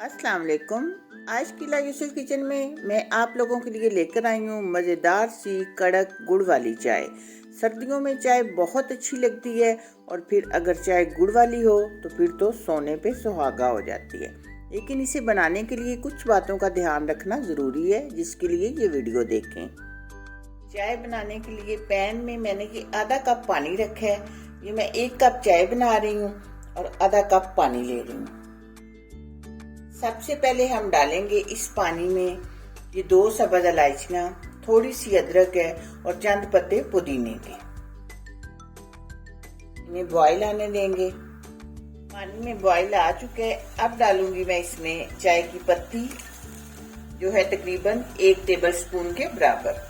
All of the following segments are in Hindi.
अस्सलाम वालेकुम। आज की ला यूसुफ किचन में मैं आप लोगों के लिए लेकर आई हूँ मज़ेदार सी कड़क गुड़ वाली चाय। सर्दियों में चाय बहुत अच्छी लगती है और फिर अगर चाय गुड़ वाली हो तो फिर तो सोने पे सुहागा हो जाती है। लेकिन इसे बनाने के लिए कुछ बातों का ध्यान रखना ज़रूरी है, जिसके लिए ये वीडियो देखें। चाय बनाने के लिए पैन में मैंने ये आधा कप पानी रखा है। ये मैं 1 कप चाय बना रही हूँ और आधा कप पानी ले रही हूँ। सबसे पहले हम डालेंगे इस पानी में ये 2 सब्ज़ इलायचियाँ, थोड़ी सी अदरक है और चंद पत्ते पुदीने के। इन्हें बॉईल आने देंगे। पानी में बॉईल आ चुके हैं। अब डालूंगी मैं इसमें चाय की पत्ती, जो है तकरीबन 1 टेबलस्पून के बराबर।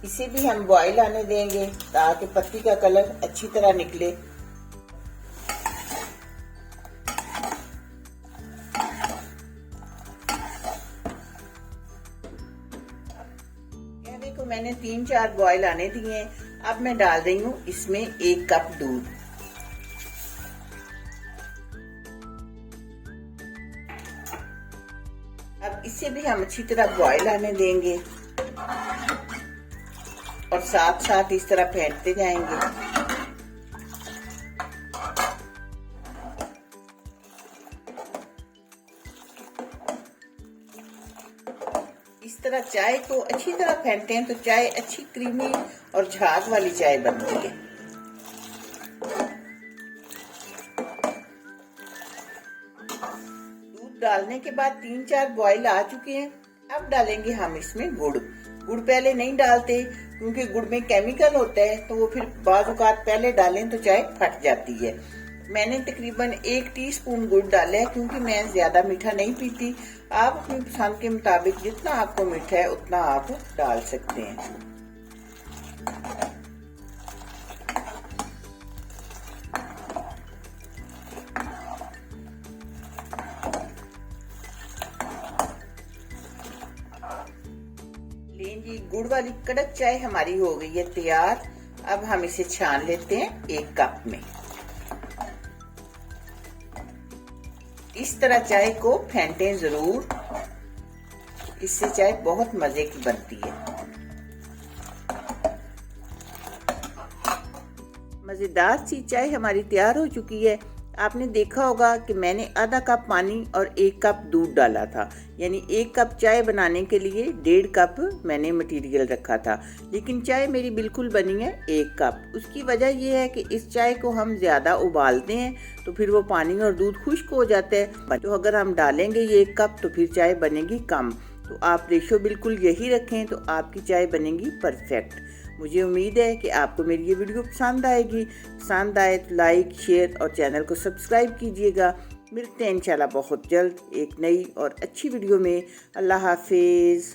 इसे भी हम बॉईल आने देंगे ताकि पत्ती का कलर अच्छी तरह निकले। कहवे को मैंने 3-4 बॉईल आने दिए हैं। अब मैं डाल रही हूँ इसमें 1 कप दूध। अब इसे भी हम अच्छी तरह बॉईल आने देंगे और साथ साथ इस तरह फेंटते जाएंगे। इस तरह चाय को अच्छी तरह फेंटते हैं तो चाय अच्छी क्रीमी और झाग वाली चाय बनती है। दूध डालने के बाद 3-4 बॉईल आ चुके हैं। अब डालेंगे हम इसमें गुड़। गुड़ पहले नहीं डालते क्योंकि गुड़ में केमिकल होता है, तो वो फिर बाज़ औक़ात पहले डालें तो चाय फट जाती है। मैंने तकरीबन 1 टीस्पून गुड़ डाला है क्योंकि मैं ज़्यादा मीठा नहीं पीती। आप अपनी पसंद के मुताबिक जितना आपको मीठा है उतना आप डाल सकते हैं। लीजिए, गुड़ वाली कड़क चाय हमारी हो गई है तैयार। अब हम इसे छान लेते हैं 1 कप में। इस तरह चाय को फेंटें जरूर, इससे चाय बहुत मजे की बनती है। मजेदार सी चाय हमारी तैयार हो चुकी है। आपने देखा होगा कि मैंने आधा कप पानी और 1 कप दूध डाला था, यानी 1 कप चाय बनाने के लिए 1.5 कप मैंने मटेरियल रखा था, लेकिन चाय मेरी बिल्कुल बनी है 1 कप। उसकी वजह यह है कि इस चाय को हम ज़्यादा उबालते हैं तो फिर वो पानी और दूध खुश्क हो जाता है। तो अगर हम डालेंगे ये 1 कप तो फिर चाय बनेगी कम। तो आप रेशो बिल्कुल यही रखें तो आपकी चाय बनेगी परफेक्ट। मुझे उम्मीद है कि आपको मेरी ये वीडियो पसंद आएगी। पसंद आए तो लाइक, शेयर और चैनल को सब्सक्राइब कीजिएगा। मिलते हैं इंशाल्लाह बहुत जल्द एक नई और अच्छी वीडियो में। अल्लाह हाफिज़।